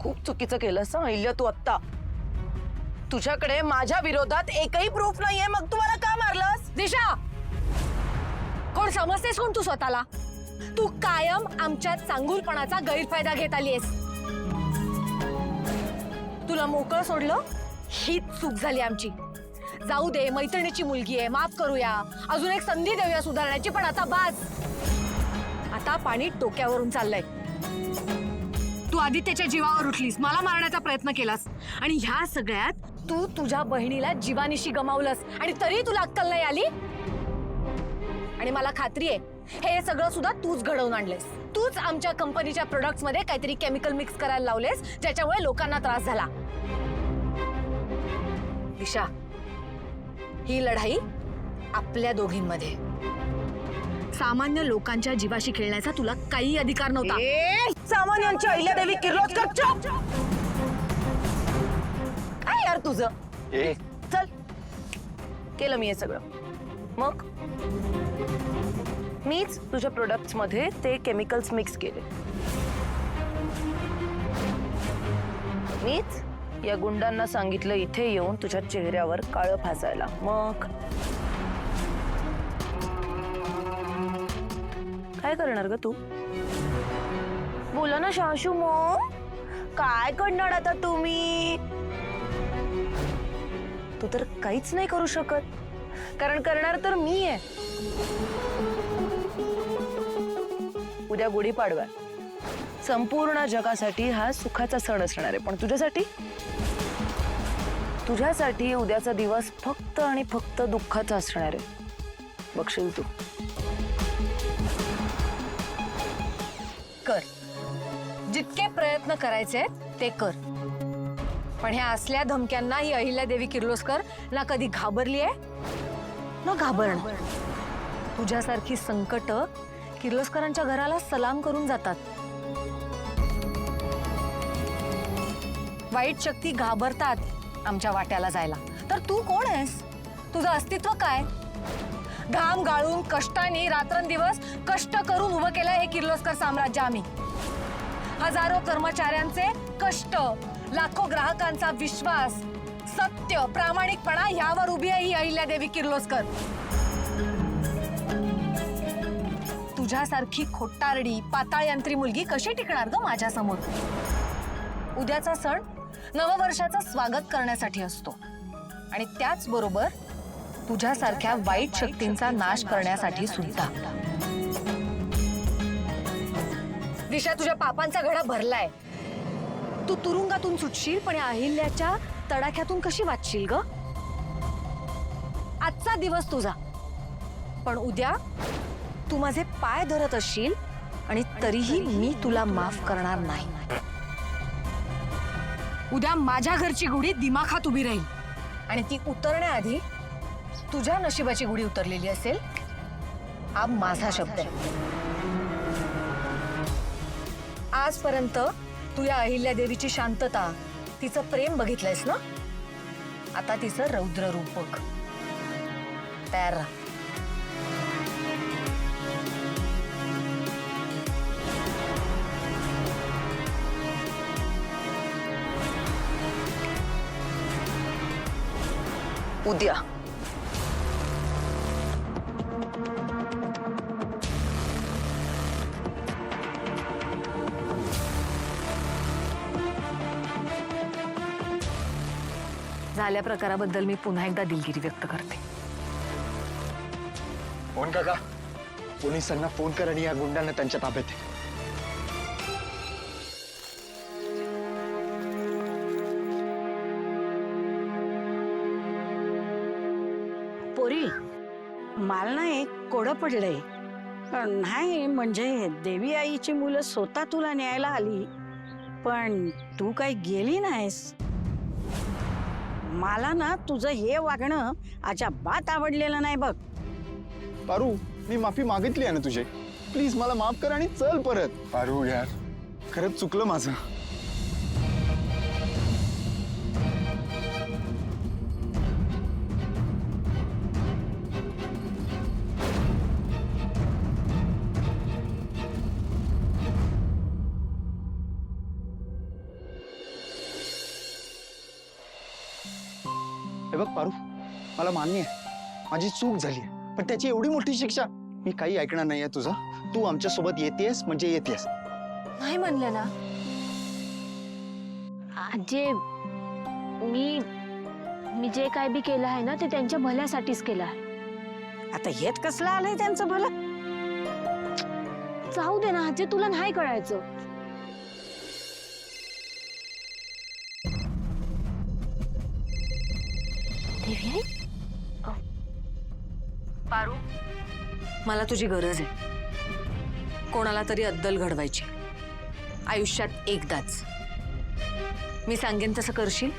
खूप चुकीचं केलंस हं, अहिल्या तू आत्ता. तुझ्याकडे माझ्या विरोधात एकही प्रूफ नाहीये, मग तू मला का मारलंस? दिशा, कोण समजतेस कोण तू स्वतःला? तू कायम आमच्या चांगुलपणाचा गैरफायदा घेत आलीयस. तुला मोकळं सोडलं हीच चूक झाली आमची. जाऊ दे, मैत्रिणीची मुलगी आहे, माफ करूया, अजून एक संधी देऊया सुधारण्याची, पण आता बास. आता पाणी डोक्यावरून चाललंय. तू आदित्यच्या जीवावर उठलीस, मला मारण्याचा प्रयत्न केलास, आणि ह्या सगळ्यात तू तुझ्या बहिणीला जीवानिशी गमावलंस, आणि तरी तुला अक्कल नाही आली. आणि मला खात्री आहे हे सगळं सुद्धा तूच घडवून आणलेस. तूच आमच्या कंपनीच्या प्रोडक्ट्स मध्ये काहीतरी केमिकल मिक्स करायला लावलेस, ज्याच्यामुळे लोकांना त्रास झाला. दिशा, ही लढाई आपल्या दोघींमध्ये. सामान्य लोकांच्या जीवाशी खेळण्याचा तुला काही अधिकार नव्हता. सामान्यांची अहिल्यादेवी किर्लोस्कर, चुप! काय यार तुझं? चल, केलं मी हे सगळं. मग मीच तुझ्या प्रोडक्ट्स मध्ये ते केमिकल्स मिक्स केले. मीच या गुंडांना सांगितलं इथे येऊन तुझ्या चेहऱ्यावर काळं फासायला. मग काय करणार ग तू? बोला ना शाशू, मग काय करणार आता तुम्ही? तू तर काहीच नाही करू शकत, कारण करणार तर मी आहे. उद्या गुढीपाडवा, संपूर्ण जगासाठी हा सुखाचा सण असणार आहे, पण तुझ्यासाठी उद्याचा दिवस फक्त आणि फक्त दुःखाचा असणार आहे. बघशील तू. कर, जितके प्रयत्न करायचे ते कर, पण ह्या असल्या धमक्यांना ही अहिल्यादेवी किर्लोस्कर ना कधी घाबरली आहे ना घाबरणार. तुझ्यासारखी संकट किर्लोस्करांच्या घराला सलाम करून जातात. वाईट शक्ती घाबरतात आमच्या वाट्याला जायला. तर तू कोण आहेस? तुझं अस्तित्व काय? घाम गाळून कष्टाने रात्रंदिवस कष्ट करून उभं केलं हे किर्लोस्कर साम्राज्य आम्ही. हजारो कर्मचाऱ्यांचे कष्ट, लाखो ग्राहकांचा विश्वास, सत्य, प्रामाणिकपणा यावर उभी आहे ही अहिल्यादेवी किर्लोस्कर. तुझ्यासारखी खोटारडी पाताळयंत्री मुलगी कशी टिकणार ग माझ्या समोर? उद्याचा सण नववर्षाचं स्वागत करण्यासाठी असतो, आणि त्याच बरोबर तुझ्यासारख्या वाईट शक्तींचा नाश करण्यासाठी सुद्धा. दिशा, तुझ्या पापांचा घडा भरलाय. तू तुरुंगातून सुटशील, पण अहिल्याच्या तडाख्यातून कशी वाचशील ग? आजचा दिवस तुझा, पण उद्या तू माझे पाय धरत असशील, आणि तरीही मी तुला माफ करणार नाही. उद्या माझ्या घरची गुढी दिमाखात उभी राहील, आणि ती उतरण्याआधी तुझ्या नशिबाची गुढी उतरलेली असेल, हा माझा शब्द आहे. आजपर्यंत तू या अहिल्यादेवीची शांतता, तिचं प्रेम बघितलंयस ना? आता तिचं रौद्र रूप बघ. तयार राहा. उद्या झाल्या प्रकाराबद्दल मी पुन्हा एकदा दिलगिरी व्यक्त करते. फोन काका, पोलिसांना फोन कर आणि या गुंडांना त्यांच्या ताब्यात दे. पोरी, मला ना एक कोडं पडलंय. नाही म्हणजे देवी आईची मुलं स्वतः तुला न्यायला आली, पण तू काही गेली नाहीस. मला ना तुझं हे वागणं अजिबात आवडलेलं नाही बघ. पारू, मी माफी मागितली आहे ना तुझे. प्लीज मला माफ कर आणि चल परत. पारू यार, खरंच चुकलं माझं. हे बघ पारू, मला मान्य आहे माझी चूक झाली आहे, पण त्याची एवढी मोठी शिक्षा मी काही ऐकणार नाहीये तुझं. तू आमच्या सोबत येतेस म्हणजे येतेस. नाही म्हणलं ना. आजे, मी जे काय बी केलं आहे ना ते त्यांच्या भल्यासाठीच केलं आहे. आता येत कसलं आलंय त्यांचं भलं? जाऊ दे ना आजे, तुला नाही कळायचं. देवी आई, पारू, मला तुझी गरज आहे. कोणाला तरी अद्दल घडवायची आयुष्यात एकदाच. मी सांगेन तसं करशील?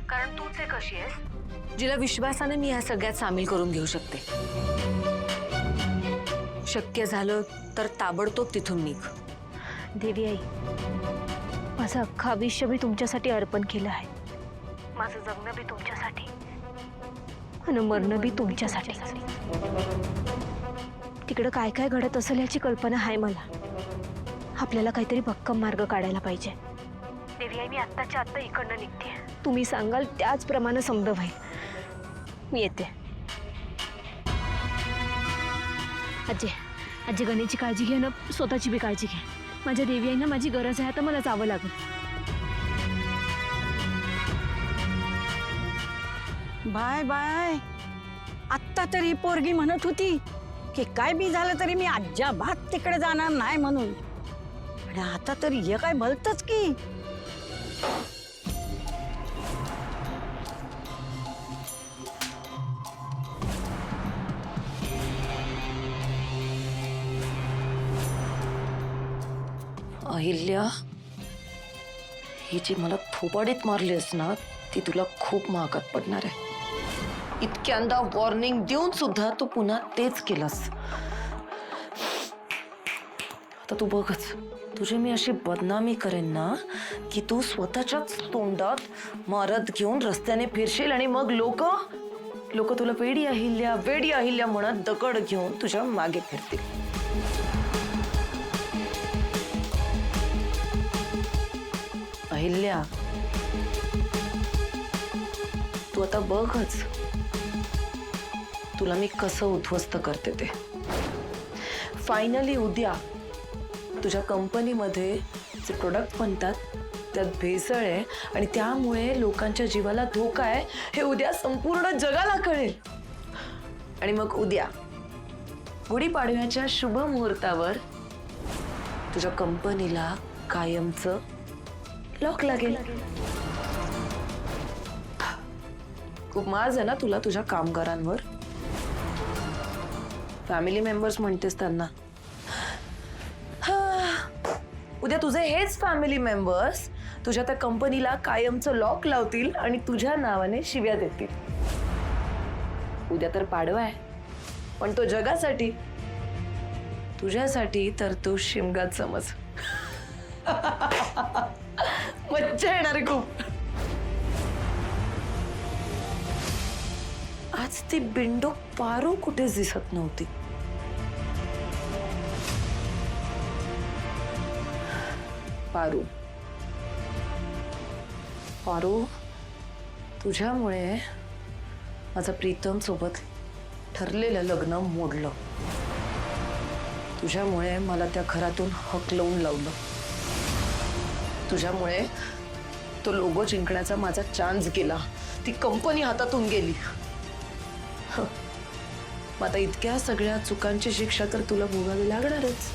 कारण तूच एक अशी आहेस जिला विश्वासाने मी ह्या सगळ्यात सामील करून घेऊ शकते. शक्य झालं तर ताबडतोब तिथून निघ. देवी आई, माझं अख्खं आयुष्य मी तुमच्यासाठी अर्पण केलं आहे. माझं जगणं बी तुमच्यासाठी आणि मरणं बी तुमच्यासाठी. तिकडं काय काय घडत असेल याची कल्पना आहे मला. आपल्याला काहीतरी भक्कम मार्ग काढायला पाहिजे. देवी आई, मी आत्ताच्या आत्ता इकडनं निघते. तुम्ही सांगाल त्याचप्रमाणे समज व्हाईल. मी येते. आजी, आजी गणेशची काळजी घे ना, स्वतःची बी काळजी घे. माझ्या देवी आईना माझी गरज आहे, आता मला जावं लागेल. Bye bye. आत्ता तरी पोरगी म्हणत होती की काय बी झालं तरी मी अजिबात तिकडे जाणार नाही म्हणून. आणि आता तरी हे काय भलतच की. अहिल्या, ही जी मला थोबाडीत मारलीस ना ती तुला खूप महागात पडणार आहे. इतक्यांदा वॉर्निंग देऊन सुद्धा तू पुन्हा तेच केलंस. आता तू बघच, तुझी मी अशी बदनामी करेन ना की तू स्वतःच्याच तोंडात मारत घेऊन रस्त्याने फिरशील आणि मग लोक तुला वेडी अहिल्या म्हणत दगड घेऊन तुझ्या मागे फिरतील. अहिल्या, तू आता बघच तुला मी कसं उद्ध्वस्त करते ते. फायनली उद्या तुझ्या कंपनीमध्ये जे प्रोडक्ट बनतात त्यात भेसळ आहे आणि त्यामुळे लोकांच्या जीवाला धोका आहे हे उद्या संपूर्ण जगाला कळेल. आणि मग उद्या गुढीपाडव्याच्या शुभ मुहूर्तावर तुझ्या कंपनीला कायमचं लॉक लागेल. खूप माज आहे ना तुला तुझ्या कामगारांवर. फॅमिली मेंबर्स म्हणतेस त्यांना. उद्या तुझे हेच फॅमिली मेंबर्स तुझ्या त्या कंपनीला कायमचं लॉक लावतील आणि तुझ्या नावाने शिव्या देतील. उद्या तर पाडवा आहे, पण तो जगासाठी, तुझ्यासाठी तर तो शिमगाच समज. मज्जा येणार आहे खूप. आज ती बिंडो पारू कुठेच दिसत नव्हती. पारू, पारू, तुझ्यामुळे माझं प्रीतम सोबत ठरलेलं लग्न मोडलं. तुझ्यामुळे मला त्या घरातून हकलवून लावलं. तुझ्यामुळे तो लोगो जिंकण्याचा माझा चान्स गेला. ती कंपनी हातातून गेली. मग आता इतक्या सगळ्या चुकांची शिक्षा तर तुला भोगावी लागणारच.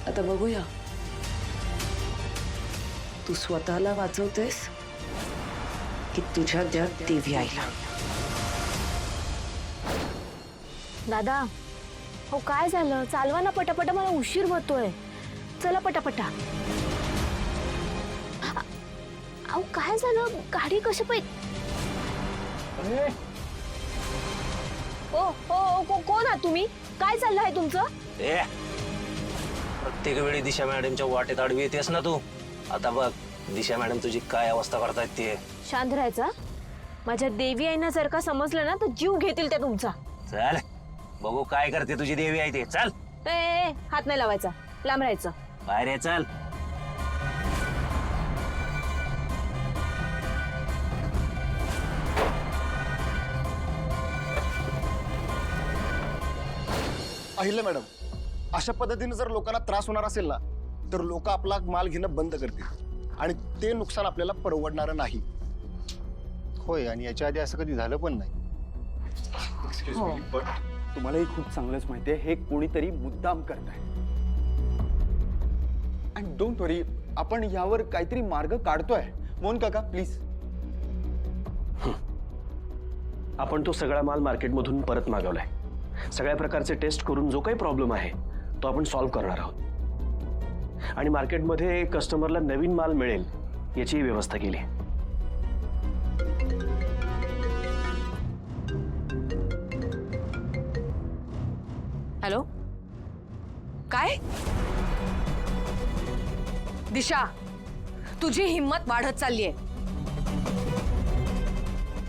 आता बघूया तू स्वतःला वाचवतेस की तुझ्या त्या देवी आईला. दादा, हो काय झालं? चालवा ना पटापटा, मला उशीर होतोय. चला पटापटा. अहो काय झालं? गाडी कशी कोण आहात तुम्ही? काय चाललं आहे तुमचं? प्रत्येक वेळी दिशा मॅडमच्या वाटेत आडवी येतेस ना तू. आता बघ दिशा मॅडम तुझी काय अवस्था करतायत ते. शांत राहायचा. माझ्या देवी आईना जर का समजलं ना तर जीव घेतील त्या तुमचा. चल बघू काय करते तुझी देवी आहे ते. चल. हात नाही लावायचा, लांब राहायचं. बाहेर ये. चल. अहिल्या मॅडम, अशा पद्धतीने जर लोकांना त्रास होणार असेल ना तर लोक आपला माल घेणं बंद करतील आणि ते नुकसान आपल्याला परवडणारं नाही. होय, आणि याच्या आधी असं कधी झालं पण नाही. पण तुम्हालाही खूप चांगलंच माहिती आहे हे कोणीतरी मुद्दाम करत आहे. अँड डोंट वरी, आपण यावर काहीतरी मार्ग काढतोय. मोहन काका प्लीज. आपण तो सगळा माल मार्केटमधून परत मागवलाय. सगळ्या प्रकारचे टेस्ट करून जो काही प्रॉब्लेम आहे तो आपण सॉल्व्ह करणार आहोत आणि मार्केटमध्ये कस्टमरला नवीन माल मिळेल याची व्यवस्था केली. हॅलो, काय दिशा, तुझी हिंमत वाढत चाललीये.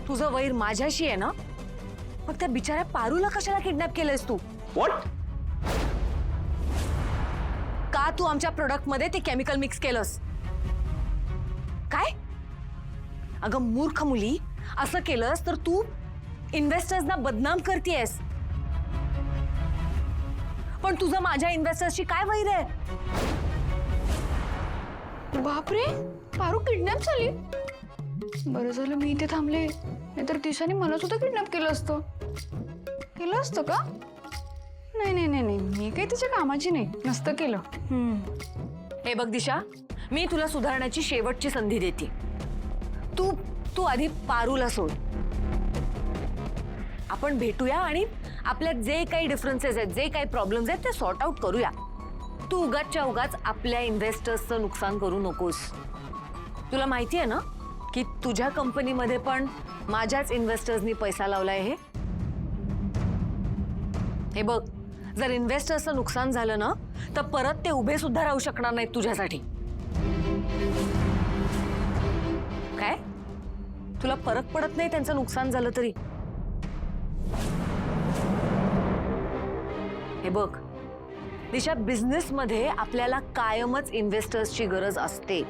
तुझं वैर माझ्याशी आहे ना, मग त्या बिचाऱ्या पारूला कशाला किडनॅप केलंयस तू? व्हॉट? का तू आमच्या प्रोडक्ट मध्ये ते केमिकल मिक्स केलंस? काय? अगं मूर्ख मुली, असं केलंस तर तू इन्व्हेस्टर्सना बदनाम करतेयस. पण तुझं माझ्या इन्व्हेस्टर्सशी काय वैर आहे? बापरे, पारू किडनॅप झाली. बरं झालं मी इथे थांबले, नाहीतर दिशाने मला सुद्धा किडनॅप केलं असतं. केलं असतं का? नाही नाही नाही नाही, मी काही तिच्या कामाची नाही, नसतं केलं. हे बघ दिशा, मी तुला सुधारण्याची शेवटची संधी देते. तू तू आधी पारूला सोड. आपण भेटूया आणि आपल्यात जे काही डिफरन्सेस आहेत, जे काही प्रॉब्लेम्स आहेत ते सॉर्ट आउट करूया. तू उगाचच्या उगाच आपल्या इन्व्हेस्टर्सचं नुकसान करू नकोस. तुला माहिती आहे ना की तुझ्या कंपनीमध्ये पण माझ्याच इन्व्हेस्टर्सनी पैसा लावलाय. हे बघ, जर इन्व्हेस्टर्सचं नुकसान झालं ना तर परत ते उभे सुद्धा राहू शकणार नाहीत तुझ्यासाठी. काय? तुला फरक पडत नाही त्यांचं नुकसान झालं तरी? हे बघ दिशा, बिझनेसमध्ये आपल्याला कायमच इन्व्हेस्टर्सची गरज असते,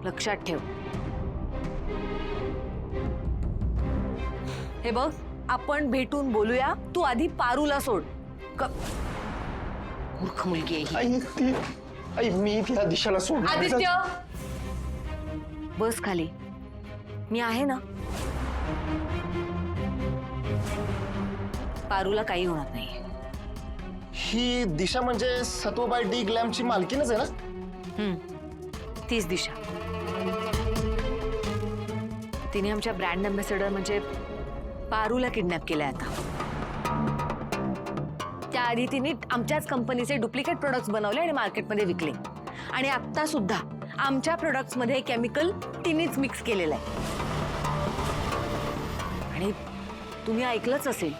लक्षात ठेव. हे बघ, आपण भेटून बोलूया. तू आधी पारूला सोड. मूर्ख मुलगी आहे ही. मी त्या दिशेला सोड. आदित्य, बस खाली, मी आहे ना. पारूला काही होणार नाही. ही दिशा म्हणजे सत्वबाई डी ग्लॅमची मालकीनच आहे ना? तीच दिशा. तिने आमच्या ब्रँड अँबॅसेडर म्हणजे पारूला किडनॅप केलंय आता. त्याआधी तिने आमच्याच कंपनीचे डुप्लिकेट प्रोडक्ट्स बनवले आणि मार्केटमध्ये विकले. आणि आता सुद्धा आमच्या प्रोडक्ट्समध्ये केमिकल तिनेच मिक्स केलेलं आहे. आणि तुम्ही ऐकलंच असेल,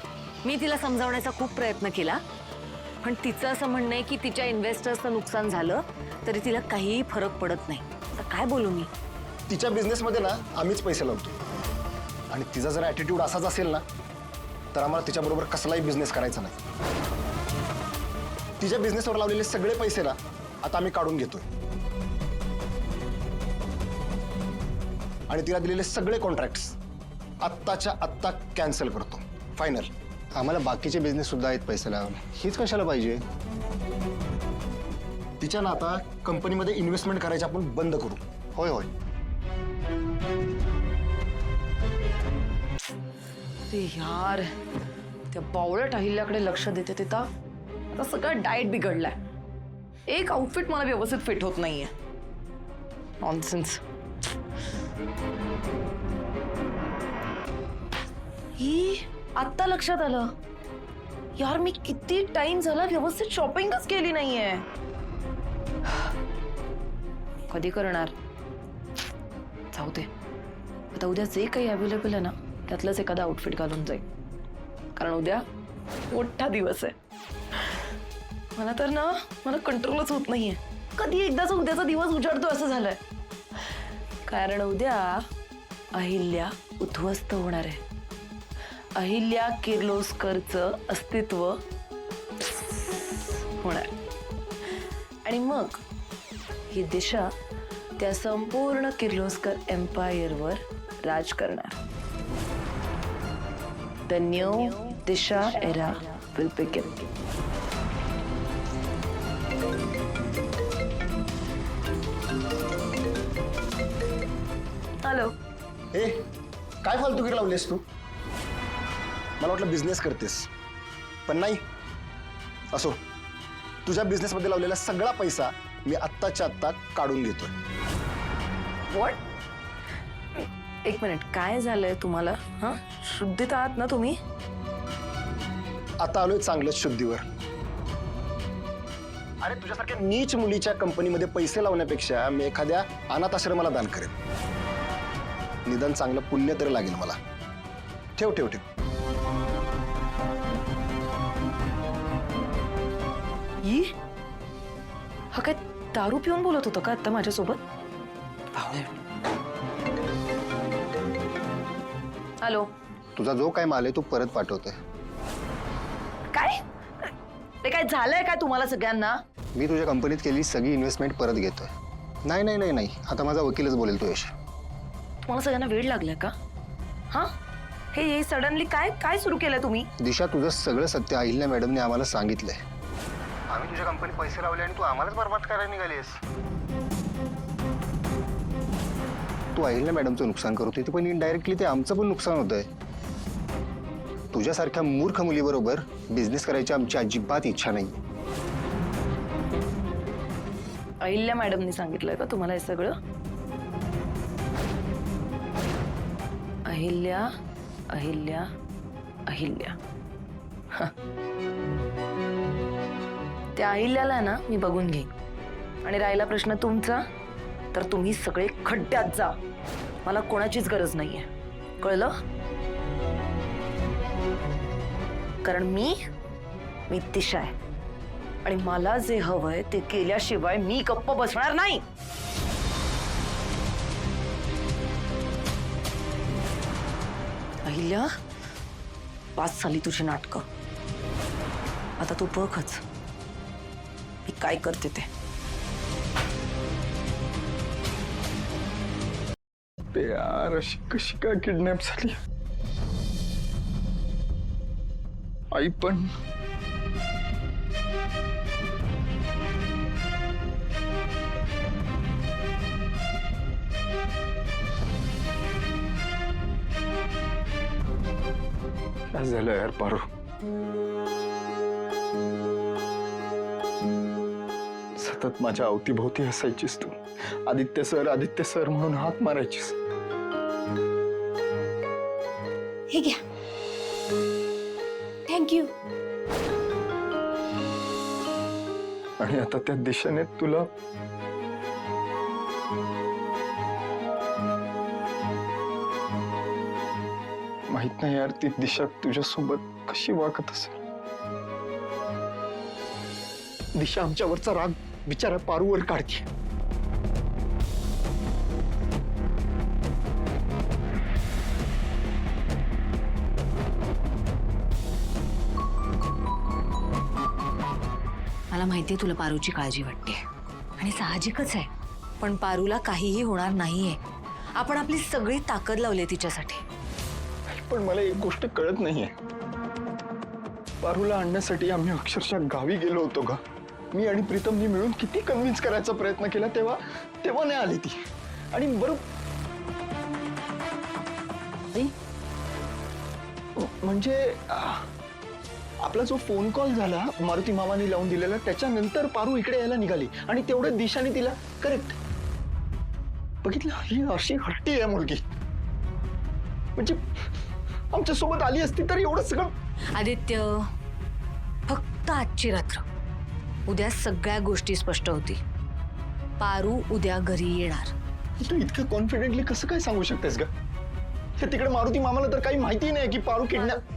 मी तिला समजावण्याचा खूप प्रयत्न केला, पण तिचं असं म्हणणं आहे की तिच्या इन्व्हेस्टर्सचं नुकसान झालं तरी तिला काहीही फरक पडत नाही. तर काय बोलू मी? तिच्या बिझनेसमध्ये ना आम्हीच पैसे लावतो आणि तिचा जर ॲटिट्यूड असाच असेल ना तर आम्हाला तिच्याबरोबर कसलाही बिझनेस करायचा नाही. तिच्या बिझनेसवर लावलेले सगळे पैसे ना आता आम्ही काढून घेतोय आणि तिला दिलेले सगळे कॉन्ट्रॅक्ट्स आत्ताच्या आत्ता कॅन्सल करतो. फायनल. आम्हाला बाकीचे बिझनेस सुद्धा आहेत पैसे लावायला, हीच कशाला पाहिजे? तिच्या ना आता कंपनीमध्ये इन्व्हेस्टमेंट करायची आपण बंद करू. होय होय. ते यार, त्या बावळट अहिल्याकडे लक्ष देते ते तर आता सगळं डाएट बिघडलाय. एक आउटफिट मला व्यवस्थित फिट होत नाहीये. नॉनसेन्स. ही आत्ता लक्षात आलं यार, मी किती टाइम झाला व्यवस्थित शॉपिंगच केली नाहीये. कधी करणार? जाऊ दे, आता उद्या जे काही अवेलेबल आहे ना त्यातलंच एखादा आउटफिट घालून जाईल, कारण उद्या मोठा दिवस आहे. मला तर ना कंट्रोलच होत नाहीये. कधी एकदाचा उद्याचा दिवस उजाडतो असं झालंय. कारण उद्या अहिल्या उद्ध्वस्त होणार आहे. अहिल्या किर्लोस्करचं अस्तित्व होणार आणि मग ही दिशा त्या संपूर्ण किर्लोस्कर एम्पायरवर राज करणार. The new disha era will begin. Hello. ए काय फालतूगिरी लावलीस तू? मला वाटलं बिझनेस करतेस, पण नाही. असो, तुझ्या बिझनेसमध्ये लावलेला सगळा पैसा मी आत्ताच्या आत्ता काढून घेतोय. व्हॉट? एक मिनिट, काय झालंय तुम्हाला? हा, शुद्धीत आहात ना तुम्ही? आता आलोय चांगलंच शुद्धीवर. अरे तुझ्यासारख्या नीच मुलीच्या कंपनीमध्ये पैसे लावण्यापेक्षा मी एखाद्या अनाथ आश्रमाला दान करेन. निदान चांगलं पुण्य तरी लागेल मला. ठेव ठेव ठेव. ई, हा काय दारू पिऊन बोलत होता का आता माझ्यासोबत? हॅलो. तुझा जो काय माल आहे तो परत पाठवतोय. काय? ते काय झालंय काय तुम्हाला सगळ्यांना? मी तुझ्या कंपनीत केलेली सगळी इन्व्हेस्टमेंट परत घेतोय. नाही नाही नाही नाही, आता माझा वकीलच बोलेल तो. यश, तुम्हाला सगळ्यांना वेळ लागलाय का? हा, हे सडनली काय काय सुरू केलंय तुम्ही? दिशा, तुझं सगळं सत्य अहिल्या मॅडमने आम्हाला सांगितलंय. आम्ही तुझ्या कंपनीत पैसे लावले आणि तू आम्हालाच बरबाद करायला निघालीस. तू अहिल्या मॅडमचं नुकसान करत होती, पण इनडायरेक्टली ते आमचं पण नुकसान होतंय. तुझ्यासारख्या मूर्ख मुलीबरोबर बिझनेस करायची आमची अजिबात इच्छा नाही. अहिल्या मॅडमनी सांगितलंय का तुम्हाला हे सगळं? अहिल्या अहिल्या अहिल्या. त्या अहिल्याला ना मी बघून घेईन. आणि राहिला प्रश्न तुमचा, तर तुम्ही सगळे खड्ड्यात जा. मला कोणाचीच गरज नाहीये, कळलं? कारण मी दिशा आहे आणि मला जे हवंय ते केल्याशिवाय मी गप्प बसणार नाही. अहिल्या, पास झाली तुझी नाटकं. आता तू बघच मी काय करते ते. यार, अशी कशी काय किडनॅप झाली? आई पण काय झालं यार पारू? सतत माझ्या अवतीभोवती असायचीस तू. आदित्य सर म्हणून हाक मारायचीस. हे घ्या. थँक्यू. आणि आता त्या दिशेने तुला माहित नाही यार, ती दिशा तुझ्यासोबत कशी वागत असेल. दिशा आमच्यावरचा राग बिचारा पारूवर काढते. मला माहितीये तुला पारूची काळजी वाटते आणि साहजिकच आहे. पण पारूला काहीही होणार नाहीये. आपण आपली सगळी ताकद लावली तिच्यासाठी. पण मला एक गोष्ट कळत नाहीये, पारूला आणण्यासाठी आम्ही अक्षरशः गावी गेलो होतो का? मी आणि प्रीतमनी मिळून किती कन्व्हिन्स करायचा प्रयत्न केला, तेव्हा नाही आली ती. आणि म्हणजे आपला जो फोन कॉल झाला मारुती मामाने लावून दिलेला, त्याच्यानंतर पारू इकडे यायला निघाली आणि तेवढ्या दिशाने तिला करेक्ट बघितलं. ही अशी हट्टी आहे मुलगी, म्हणजे आमच्या सोबत आली असती तर एवढं सगळं. आदित्य, फक्त आजची रात्र, उद्या सगळ्या गोष्टी स्पष्ट होतील. पारू उद्या घरी येणार. तू इतकं कॉन्फिडेंटली कसं काय सांगू शकतेस का? हे तिकडे मारुती मामाला तर काही माहिती नाही की पारू किडनॅप.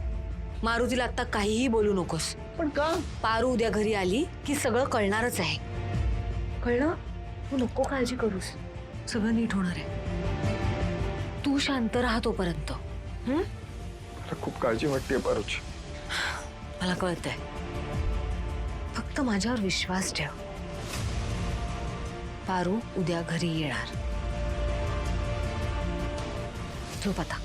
मारुतीला आता काहीही बोलू नकोस. पण का? पारू उद्या घरी आली की सगळं कळणारच आहे. कळलं? तू नको काळजी करूस, सगळं नीट होणार आहे. तू शांत राहा तोपर्यंत. मला खूप काळजी वाटते पारूची. मला कळतंय, फक्त माझ्यावर विश्वास ठेव. पारू उद्या घरी येणार. झोप आता.